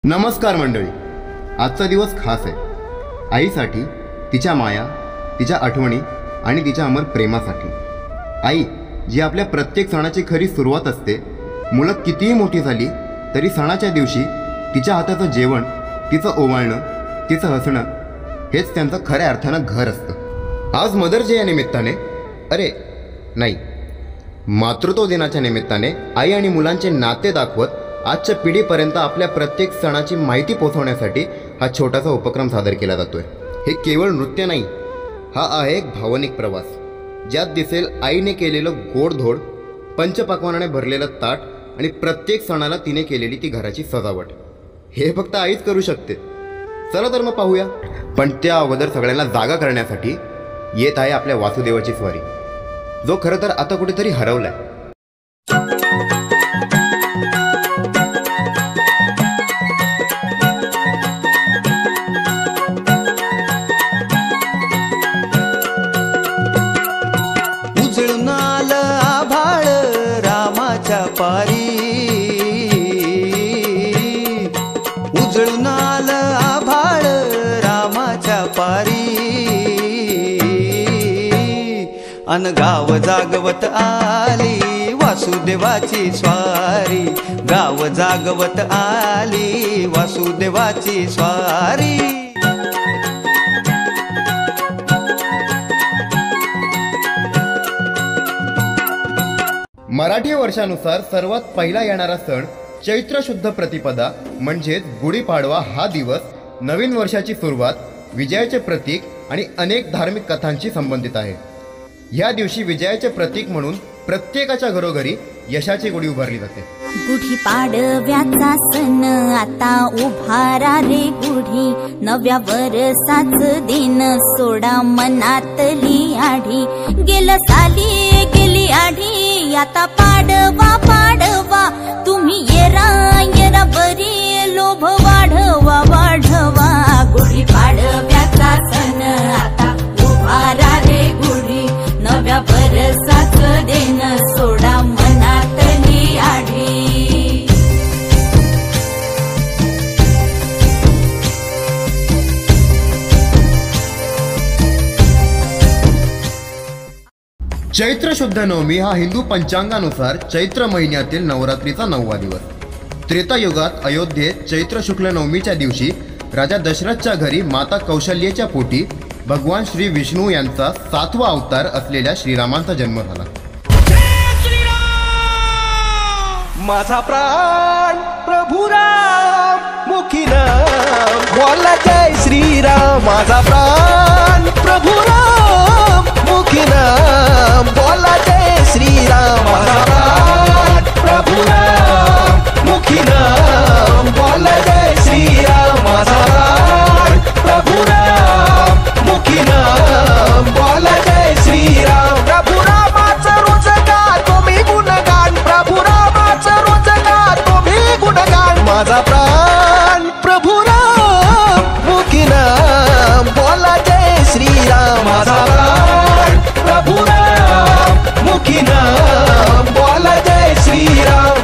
नमस्कार मंडळी, आजचा दिवस खास आहे आईसाठी, तिच्या माया, तिच्या आठवणी आणि तिच्या अमर प्रेमासाठी। आई जी आपल्या प्रत्येक सणाची खरी सुरुवात असते। मुलं कितीही मोठी झाली तरी सणाच्या दिवशी तिच्या हाताचं जेवण, तिचं ओवाळणं, तिचं हसणं हेच त्यांचं खऱ्या अर्थानं घर असतं। आज मदर्स डे या निमित्ताने, अरे नाही, मातृत्व दिनाच्या निमित्ताने आई आणि मुलांचे नाते दाखवत आजच्या पिढीपर्यंत आपल्या प्रत्येक सणाची माहिती पोहोचवण्यासाठी हा छोटासा उपक्रम सादर केला जातोय। हे केवळ नृत्य नाही, हा आहे एक भावनिक प्रवास ज्यात दिसेल आईने केलेलं गोडधोड, पंचपक्वानाने भरलेलं ताट आणि प्रत्येक सणाला तिने केलेली ती घराची सजावट। हे फक्त आईच करू शकते। चला तर मग पाहूया। पण त्या अगोदर सगळ्यांना जागा करण्यासाठी येत आहे आपल्या वासुदेवाची स्वारी, जो खरं तर आता कुठेतरी हरवलाय। उजळून आलं आभाळ रामाच्या पारी, अन गाव जागवत आली वासुदेवाची स्वारी, गाव जागवत आली वासुदेवाची स्वारी। मराठी वर्षानुसार सर्वात पहिला येणारा सण चैत्र शुद्ध प्रतिपदा म्हणजेच गुढीपाडवा हा दिवस नवीन वर्षाची सुरुवात, विजयाचे प्रतीक आणि अनेक धार्मिक कथांशी संबंधित आहे। या दिवशी विजयाचे प्रतीक म्हणून प्रत्येकाच्या घरोघरी यशाची गुढी उभारली जाते। गुढीपाडव्याचा सण आता उभारा रे गुढी, नव्या वर्षाच दिन सोडा मनातली आढी, गेलं साली गेली आढी, आता पाडवा पाडवा तुम्ही येरा येरा बरी, लोभ वाढवा वाढवा। गुढीपाडव्याचा सण आता उभारा रे गुढी, नव्या वर्षाच दिन सोडा मनातली आढी। चैत्र शुद्ध नवमी हा हिंदू पंचांगानुसार चैत्र महिन्यातील नवरात्रीचा 9वा दिवस। त्रेतायुगात अयोध्येत चैत्र शुक्ल नवमीच्या दिवशी राजा दशरथच्या घरी माता कौशल्येच्या पोटी भगवान श्री विष्णू यांचा 7वा अवतार असलेल्या श्रीरामांचा जन्म झाला। माझा प्राण प्रभु राम मुखी नाम बोला जय श्रीराम, माझा प्राण प्रभु राम मुखी नाम बोला जय श्रीराम, माझा प्राण प्रभु राम मुखी नाम बोला जय श्रीराम, माझा प्राण प्रभु राम मुखी नाम बोला जय श्रीराम। प्रभु रामाचं रोज गा तुम्ही गुणगान, प्रभु रामाचं रोज गा तुम्ही गुणगान, माझा प्राण प्रभु राम मुखी नाम बोला जय श्रीराम, माझा प्राण प्रभु राम मुखी नाम बोला जय श्रीराम।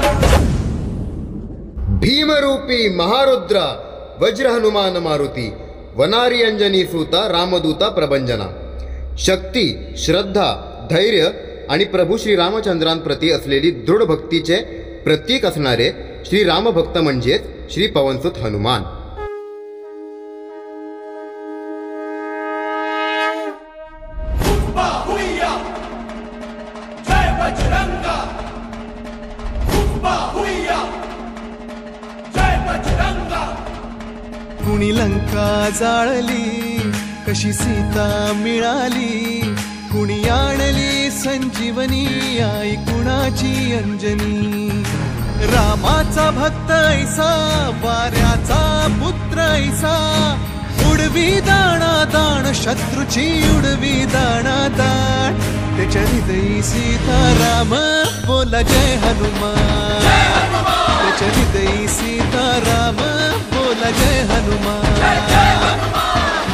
भीमरूपी महारुद्रा वज्र हनुमान मारुती, वनारी अंजनी सूता रामदूता प्रभंजना। शक्ती, श्रद्धा, धैर्य आणि प्रभू श्री रामचंद्रांप्रती असलेली दृढ भक्तीचे प्रतीक असणारे श्री रामभक्त म्हणजेच श्री पवनसुत हनुमान। कुणी लंका जाळली, कशी सीता मिळाली, कुणी आणली संजीवनी, आई कुणाची अंजनी। रामाचा भक्त ऐसा, वाऱ्याचा पुत्र ऐसा, उडवी दाणा दाण शत्रूची उडवी दाणा दाण, त्याच्या हृदयी सीता राम बोला जय हनुमान, त्याच्या हृदयी सीता राम बोला जय हनुमान।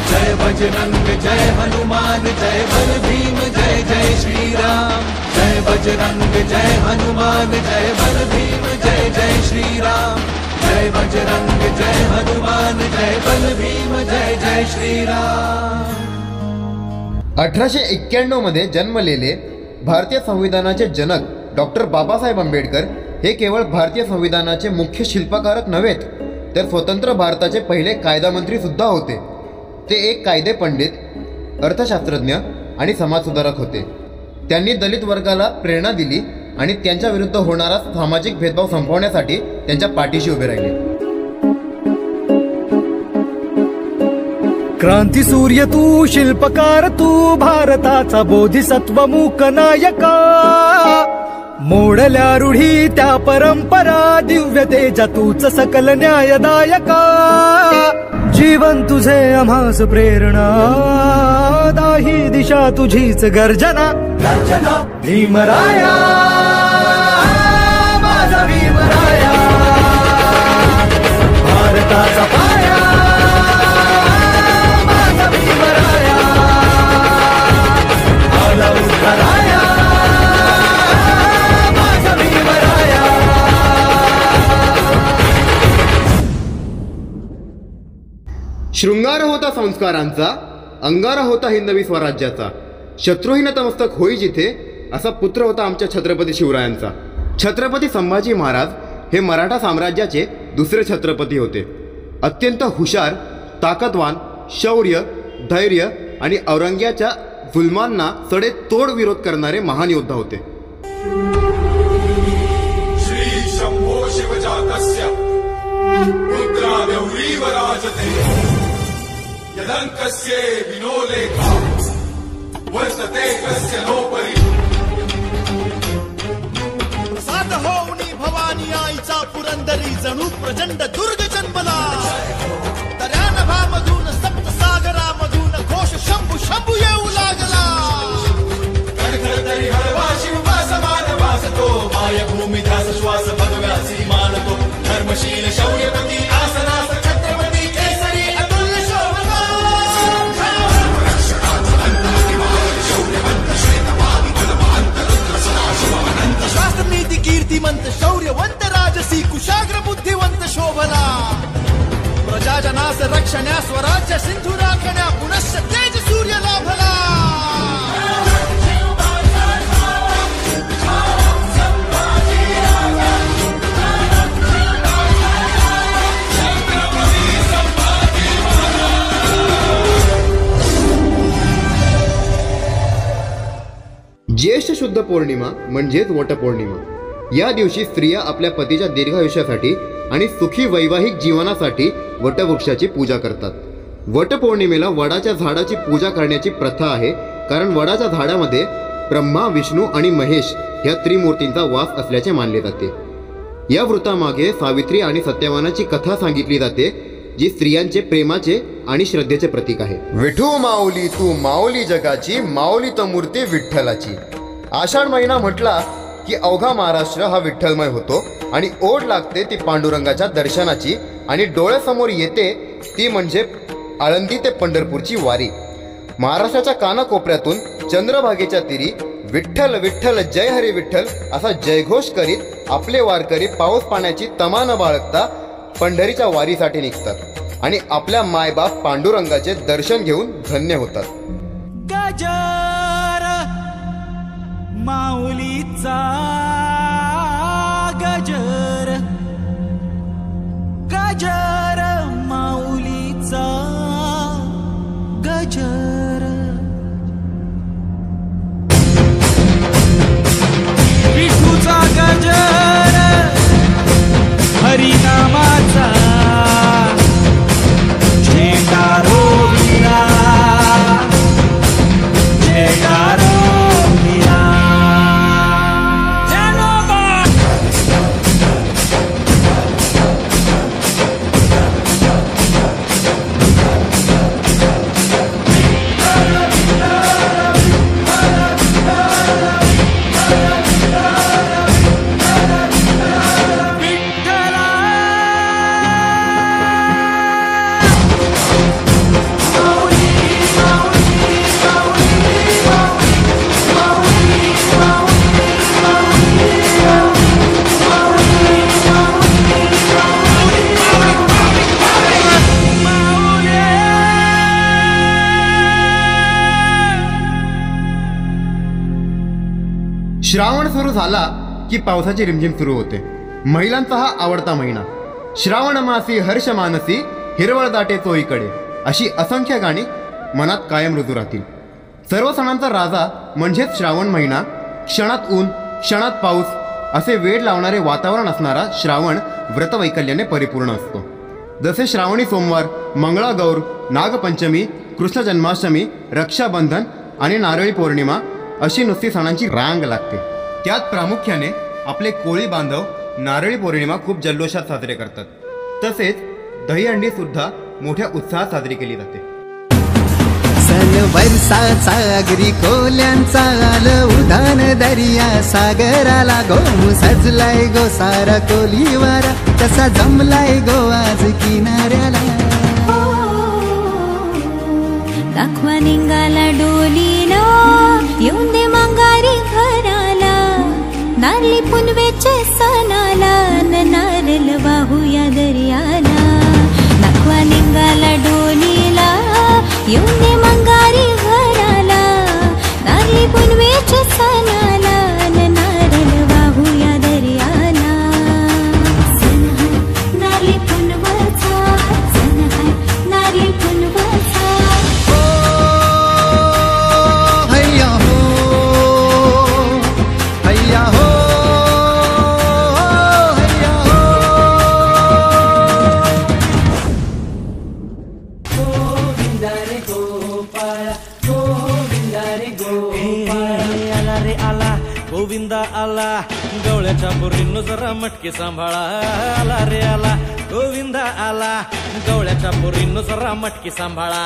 जय बजरंग जय हनुमान, जय बल भीम जय जय श्रीराम, जय बजरंग जय हनुमान, जय बल भीम जय जय श्रीराम, जय बजरंग जय जय श्रीराम. 1891 मध्ये जन्मलेले भारतीय संविधानाचे जनक डॉक्टर बाबासाहेब आंबेडकर हे केवळ भारतीय संविधानाचे मुख्य शिल्पकारच नव्हेत, तर स्वतंत्र भारताचे पहिले कायदामंत्री सुद्धा होते. ते एक कायदे पंडित, अर्थशास्त्रज्ञ आणि समाजसुधारक होते. त्यांनी दलित वर्गाला प्रेरणा दिली आणि त्यांच्या विरुद्ध होणारा सामाजिक भेदभाव संपवण्यासाठी त्यांच्या पाठीशी उभे राहिले. क्रांती सूर्य तू, शिल्पकार तू, भारताचा बोधिसत्व मूक नायका. मोडल्या रूढी त्या परंपरा, दिव्य तेजा तूच सकल न्यायदायका. जीवन तुझे आम्हास प्रेरणा, दाही दिशा तुझीच गर्जना. भीमराया माझा भीमराया, भारताचा पाया माझा भीमराया, आला उद्धाराया माझा भीमराया. शृंगार होता संस्कारांचा, अंगारा होता हिंदवी स्वराज्याचा. शत्रुही नतमस्तक होई जिथे, असा पुत्र होता आमच्या छत्रपती शिवरायांचा. छत्रपती संभाजी महाराज हे मराठा साम्राज्याचे दुसरे छत्रपती होते. अत्यंत हुशार, ताकदवान, शौर्य, धैर्य आणि औरंग्याच्या जुलमांना सडेतोड विरोध करणारे महान योद्धा होते. श्री शंभो शिवजातस्य रुद्रादेवरीव राजते, यदंकस्य विनोलेखा वर्तते कस्य नोपरी. सात होऊनी भवानी आईचा पुरंदरी, जणू प्रचंड दुर्ग जन्मला. दर्यानभामधून सप्तसागरामधून घोष शंभू शंभू येऊ लागला. खडखड तरी हळवा शिववा समान वासतो, मायभूमी ध्यास श्वास भगव्यासी मानतो. धर्मशील शौर्यपती आसनास छत्रपती केसरी अतुल्य शोभना. शास्त्र नीती कीर्तिमंत शौर्यवंत राजसी कुशाग्र बुद्धिवंत शोभना. प्रजाजनास रक्षण्या स्वराज्य सिंधू राखण्या, पुनश्च तेज सूर्य लाभला. ज्येष्ठ शुद्ध पौर्णिमा म्हणजेच वटपौर्णिमा. या दिवशी स्त्रिया आपल्या पतीच्या दीर्घायुष्यासाठी आणि सुखी वैवाहिक जीवनासाठी वटवृक्षाची पूजा करतात. वटपौर्णिमेला वडाच्या झाडाची पूजा करण्याची प्रथा आहे, कारण वडाच्या झाडामध्ये ब्रह्मा, विष्णू आणि महेश ह्या त्रिमूर्तींचा वास असल्याचे मानले जाते. या व्रतामागे सावित्री आणि सत्यवानाची कथा सांगितली जाते, जी स्त्रियांचे प्रेमाचे आणि श्रद्धेचे प्रतीक आहे. विठू माऊली तू माऊली जगाची, माऊली तर मूर्ती विठ्ठलाची. आषाढ महिना म्हटला की अवघा महाराष्ट्र हा विठ्ठलमय होतो आणि ओढ लागते ती पांडुरंगाच्या दर्शनाची, आणि डोळ्यासमोर येते ती म्हणजे आळंदी ते पंढरपूरची वारी. महाराष्ट्राच्या कानाकोपऱ्यातून चंद्रभागेच्या तीरी विठ्ठल विठ्ठल जय हरी विठ्ठल असा जयघोष करीत आपले वारकरी पाऊस पाण्याची तमा न बाळगता पंढरीच्या वारीसाठी निघतात आणि आपल्या मायबाप पांडुरंगाचे दर्शन घेऊन धन्य होतात. गजर माऊलीचा गजर, गजर माऊलीचा गजर. विठूचा गजर, हरिनामाचा झेंडारो वीरा, झेंडारो वीरा. श्रावण सुरू झाला की पावसाची रिमझिम सुरू होते. महिलांचा हा आवडता महिना. श्रावण मासी हर्ष मानसी हिरवळ दाटे चोहीकडे अशी असंख्य गाणी मनात कायम रुजू राहतील. सर्व सणांचा राजा म्हणजेच श्रावण महिना. क्षणात ऊन क्षणात पाऊस असे वेळ लावणारे वातावरण असणारा श्रावण व्रतवैकल्याने परिपूर्ण असतो. जसे श्रावणी सोमवार, मंगळागौर, नागपंचमी, कृष्ण जन्माष्टमी, रक्षाबंधन आणि नारळी पौर्णिमा अशी नुसती सणांची रांग लागते. त्यात प्रामुख्याने आपले कोळी बांधव नारळी पौर्णिमा खूप जल्लोषात साजरे करतात. तसेच दहीहंडी सुद्धा मोठ्या उत्साहात साजरी केली जाते. सन वर्षाचा अगरी कोल्यांचा आल उधान दर्या सागराला गो सजलाय गो सारा कोलीवारा तसा जमलाय गो आज किनाऱ्याला. दाखवा निघाला डोलीला येऊन दे मंगारी घराला नारळी पुनवेचे सणाला नारळ वाहूया दर्याला. दाखवा निघाला डोलीला येऊन दे मंगारी घराला नारळी पुनवेचे सणाला नारळ वाहूया दर्याला. सण हाय नारळी पुनवाचा सण हाय नारळी पुनवाचा. हैया हो हैया हो हैया हो. गोविंदा रे गोपाळा गोविंदा रे गोपाळा आला रे आला गोविंदा आला गवळ्याच्या पोरींनो जरा मटके सांभाळा. आला रे आला गोविंदा आला गवळ्याच्या पोरींनो जरा मटके सांभाळा.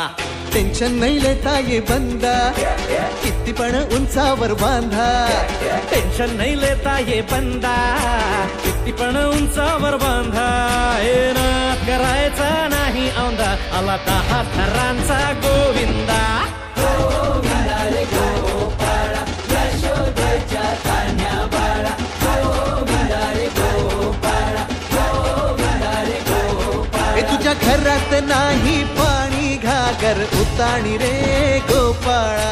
टेन्शन नाही लेता ये बंदा किती पण उंचावर बांधा. टेन्शन नाही लेता ये बंदा किती पण उंचावर बांधा. हे ना करायचा नाही औंधा आला 10 थरांचा गोविंदा. हे तुझ्या घरात नाही पाणी घागर उताणी रे गोपाळा.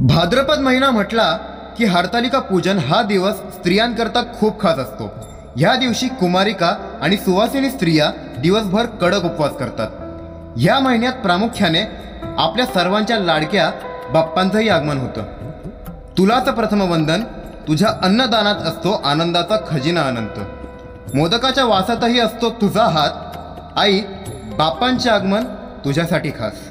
भाद्रपद महिना म्हटला की हरतालिका पूजन हा दिवस स्त्रियांकरता खूप खास असतो. ह्या दिवशी कुमारिका आणि सुवासिनी स्त्रिया दिवसभर कडक उपवास करतात. ह्या महिन्यात प्रामुख्याने आपल्या सर्वांच्या लाडक्या बाप्पांचंही आगमन होतं. तुलाच प्रथम वंदन, तुझ्या अन्नदानात असतो आनंदाचा खजिना अनंत. मोदकाच्या वासातही असतो तुझा हात. आई, बाप्पांचे आगमन तुझ्यासाठी खास.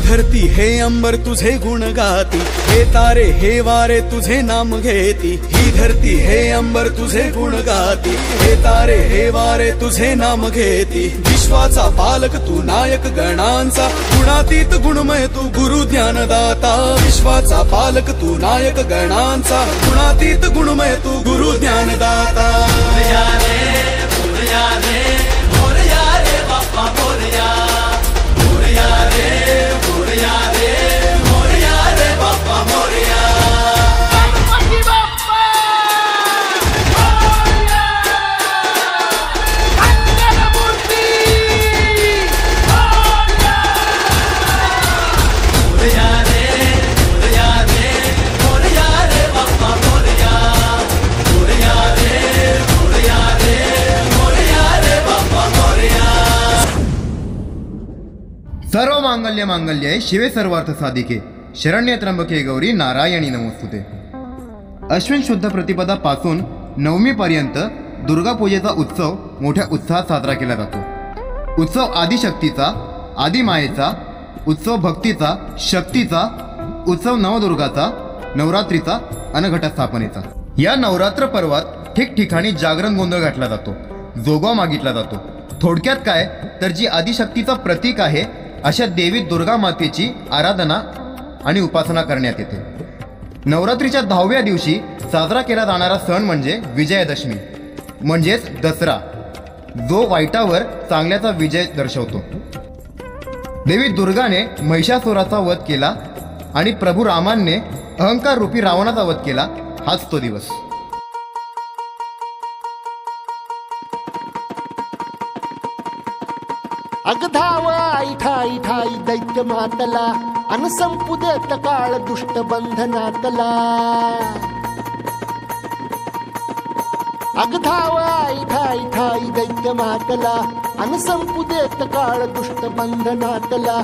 धरती हे अंबर तुझे गुण गाती हे तारे हे वारे तुझे नाम घेती. ही धरती हे अंबर तुझे गुण गाती हे तारे हे वारे तुझे नाम घेती. विश्वाचा पालक तू नायक गणांचा गुणातीत गुणमय तू गुरु ज्ञानदाता. विश्वाचा पालक तू नायक गणांचा गुणातीत गुणमय तू गुरु ज्ञानदाता. मोरया रे मोरया रे बाप्पा मोरया. मोरया रे मोरया रे मोरया रे बाप्पा मोरया. गणपती बाप्पा मोरया. मंगलमूर्ती मोरया. मोरया रे मोरया रे बाप्पा मोरया. मोरया रे मोरया रे बाप्पा मोरया. सर्व मांगल्य मांगल्ये शिवे सर्वार्थ साधिके शरण्य त्र्यंबके गौरी नारायणी नमोस्तुते. अश्विन शुद्ध प्रतिपदा पासून नवमीपर्यंत दुर्गापूजेचा उत्सव मोठ्या उत्साहात साजरा केला जातो. उत्सव आदिशक्तीचा, आदिमायेचा, उत्सव भक्तीचा, शक्तीचा, उत्सव नवदुर्गाचा, नवरात्रीचा आणि घटस्थापनेचा. या नवरात्र पर्वात ठिकठिकाणी जागरण गोंधळ घातला जातो, जोगवा मागितला जातो. थोडक्यात काय तर जी आदिशक्तीचं प्रतीक आहे अशा देवी दुर्गा मातेची आराधना आणि उपासना करण्यात येते. नवरात्रीच्या 10व्या दिवशी साजरा केला जाणारा सण म्हणजे विजयादशमी म्हणजेच दसरा, जो वाईटावर चांगल्याचा विजय दर्शवतो. देवी दुर्गाने महिषासुराचा वध केला आणि प्रभू रामाने अहंकार रूपी रावणाचा वध केला, हाच तो दिवस. अगधाव आई ठाई ठाई दैत्य मातला अन संपू देत काळ दुष्ट बंधनातला. अगधाव आई ठाई ठाई दैत्य मातला अन संपू देत काळ दुष्ट बंधनातला.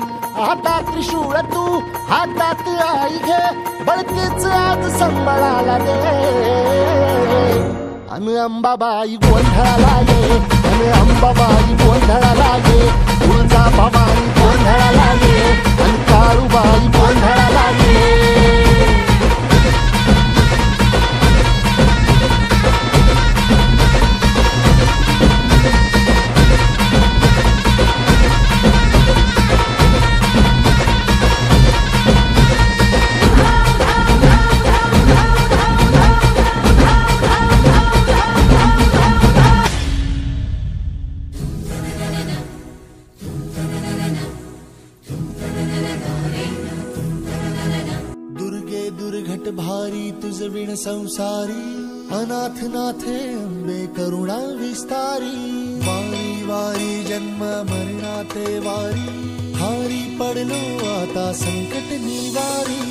आता त्रिशूळ तू हातात आई घे बळतेच आज संबळाला दे. अन अंबाबाई गोंधळाला ये, अन अंबाबाई गोंधळाला ये. तुळजा भवानी गोंधळाला ये, अन काळूबाई गोंधळाला ये. भारी तुझ विण संसारी अनाथ नाथे अंबे करुणा विस्तारी. वारी वारी जन्म मरणाते वारी हारी पडलो आता संकट निवारी.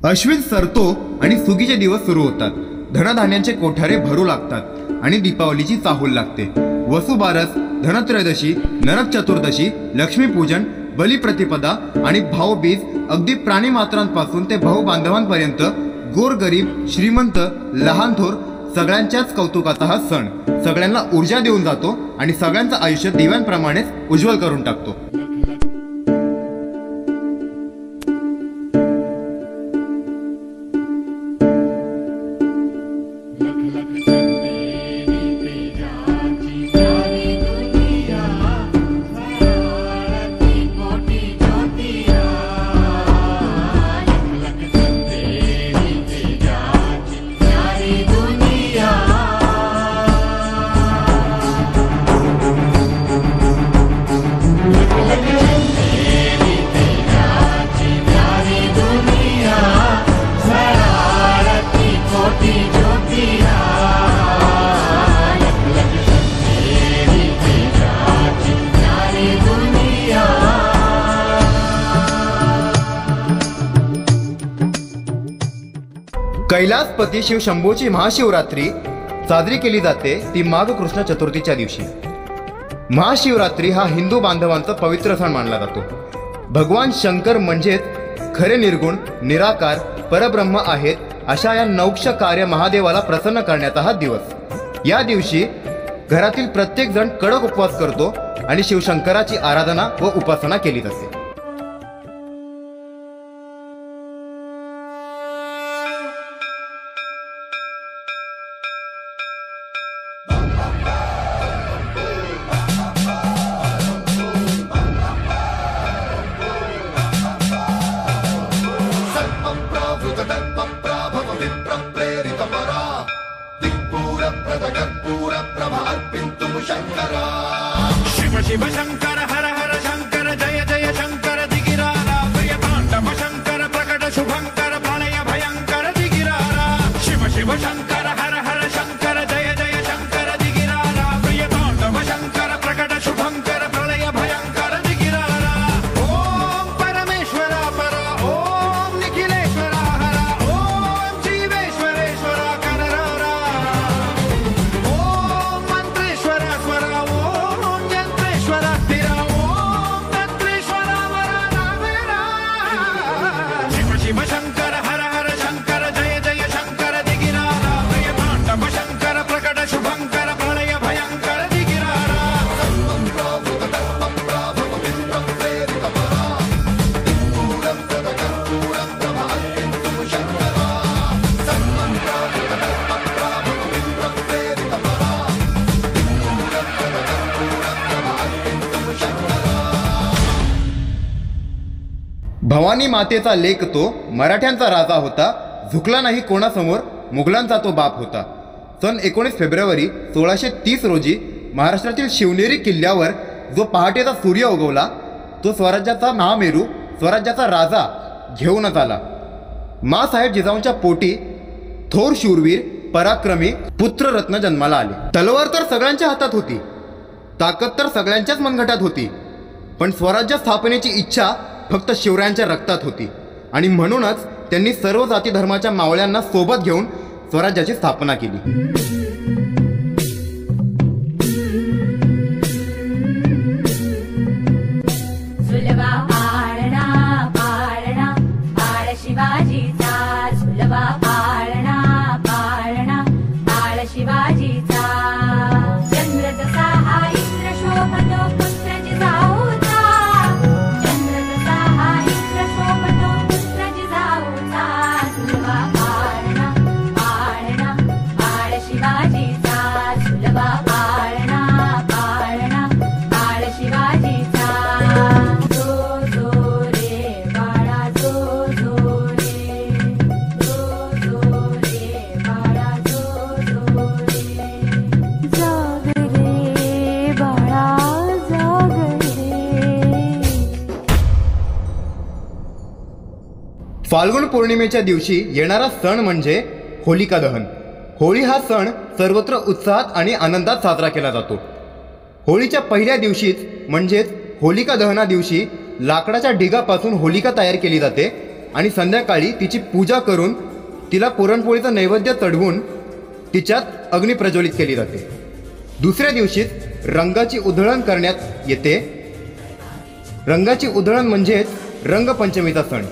अश्विन सरतो आणि सुगीचे दिवस सुरू होतात. धनधान्यांचे कोठारे भरू लागतात आणि दीपावलीची चाहूल लागते. वसुबारस, धनत्रयोदशी, नरक चतुर्दशी, लक्ष्मीपूजन, बलिप्रतिपदा आणि भाऊबीज अगदी प्राणीमात्रांपासून ते भाऊ बांधवांपर्यंत गोरगरीब, श्रीमंत, लहान थोर सगळ्यांच्याच कौतुकाचा हा सण सगळ्यांना ऊर्जा देऊन जातो आणि सगळ्यांचं आयुष्य दिव्यांप्रमाणेच उज्ज्वल करून टाकतो. कैलासपती शिव शंभूची महाशिवरात्री साजरी केली जाते ती माघ कृष्ण चतुर्थीच्या दिवशी. महाशिवरात्री हा हिंदू बांधवांचा पवित्र सण मानला जातो. भगवान शंकर म्हणजेच खरे निर्गुण, निराकार, परब्रह्म आहेत अशा या नौक्ष कार्य महादेवाला प्रसन्न करण्याचा हा दिवस. या दिवशी घरातील प्रत्येक जण कडक उपवास करतो आणि शिवशंकराची आराधना व उपासना केली जाते. शिव शंकर हर हर शंकर जय जय शंकर दिगिरारा प्रिय तांडव शंकर प्रकट शुभंकर प्रलय भयंकर दिगिरारा. शिव शिव शंकर हर हर शंकर जय जय शंकर दिगिरारा प्रिय तांडव शंकर प्रकट शुभंकर प्रलय भयंकर दिगिरारा. ओम परमेश्वरा परा ओम निखिलेश्वरा हरा ओम जीवेश्वरेश्वरा कररारा. ओम मंत्रेश्वरा स्वरा ओम यंत्रेश्वरा स्थिरा ओम तंत्रेश्वरा वरा नामेरा. शिव शिव शंकर हर हर शंकर भवानी मातेचा लेक तो, मराठ्यांचा राजा होता, झुकला नाही कोणासमोर, मुघलांचा तो बाप होता. सन 19 फेब्रुवारी 1630 रोजी महाराष्ट्रातील शिवनेरी किल्ल्यावर जो पहाटेचा सूर्य उगवला, तो स्वराज्याचा महामेरू, स्वराज्याचा राजा घेऊनच आला. माँसाहेब जिजाऊंच्या पोटी थोर शूरवीर, पराक्रमी पुत्ररत्न जन्माला आले. तलवार तर सगळ्यांच्या हातात होती, ताकद तर सगळ्यांच्याच मनगटात होती, पण स्वराज्य स्थापनेची इच्छा फक्त शिवरायांच्या रक्तात होती. आणि म्हणूनच त्यांनी सर्व जाती धर्माच्या मावळ्यांना सोबत घेऊन स्वराज्याची स्थापना केली. झुलवा पाळणा पाळणा बाळ शिवाजीचा, झुलवा पाळणा पाळणा बाळ शिवाजीचा. चंद्र जसा हा इंद्र शोभतो पुत्र जिजाऊचा, चंद्र जसा हा इंद्र शोभतो पुत्र जिजाऊचा. झुलवा पाळणा पाळणा बाळ शिवाजीचा, झुलवा पाळणा पाळणा बाळ शिवाजीचा. फाल्गुन पौर्णिमेच्या दिवशी येणारा सण म्हणजे होलिका दहन. होळी हा सण सर्वत्र उत्साहात आणि आनंदात साजरा केला जातो. होळीच्या पहिल्या दिवशीच म्हणजेच होलिका दहना दिवशी लाकडाच्या ढिगापासून होलिका तयार केली जाते आणि संध्याकाळी तिची पूजा करून तिला पुरणपोळीचं नैवेद्य चढवून तिच्यात अग्नी प्रज्वलित केली जाते. दुसऱ्या दिवशीच रंगाची उधळण करण्यात येते. रंगाची उधळण म्हणजेच रंगपंचमीचा सण.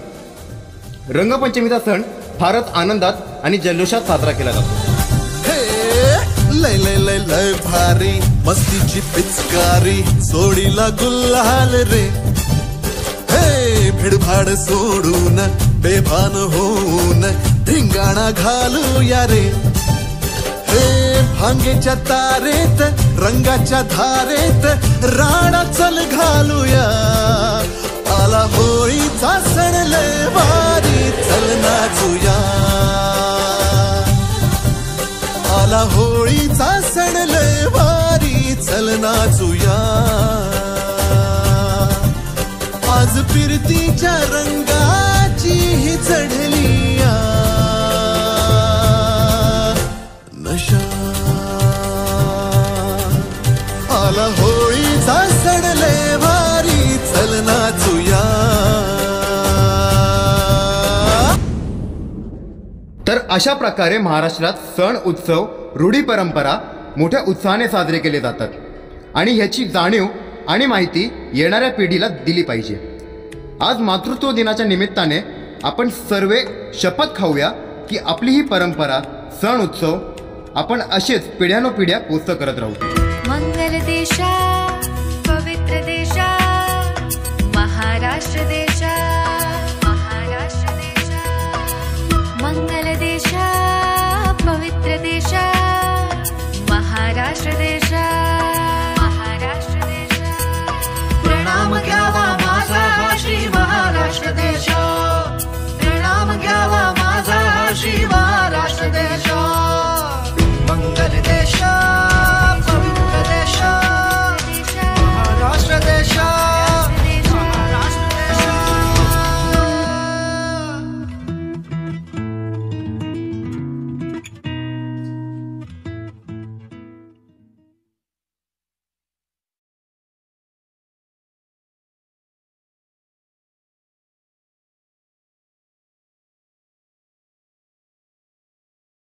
रंगपंचमीचा सण फारच आनंदात आणि जल्लोषात साजरा केला जातो. लय लय लय लय भारी मस्तीची पिचकारी, सोडीला गुल्हाल रे. हे भिडभाड सोडून बेभान होऊन धिंगाणा घालूया रे. हे भांगेच्या तारेत रंगाच्या धारेत राणा चल घालूया. आला होळीचा सण लय भारी चल नाचूया. आला होळीचा सण लय भारी चल नाचूया. आज फिरतीच्या रंगाची ही चढली नशा. आला होळीचा सण लय भारी चल नाचूया. तर अशा प्रकारे महाराष्ट्रात सण उत्सव, रूढी परंपरा मोठ्या उत्साहाने साजरे केले जातात आणि ह्याची जाणीव आणि माहिती येणाऱ्या पिढीला दिली पाहिजे. आज मातृत्व दिनाच्या निमित्ताने आपण सर्वे शपथ खाऊया की आपली ही परंपरा, सण उत्सव आपण असेच पिढ्यानोपिढ्या पोचत करत राहू. मंगल देशा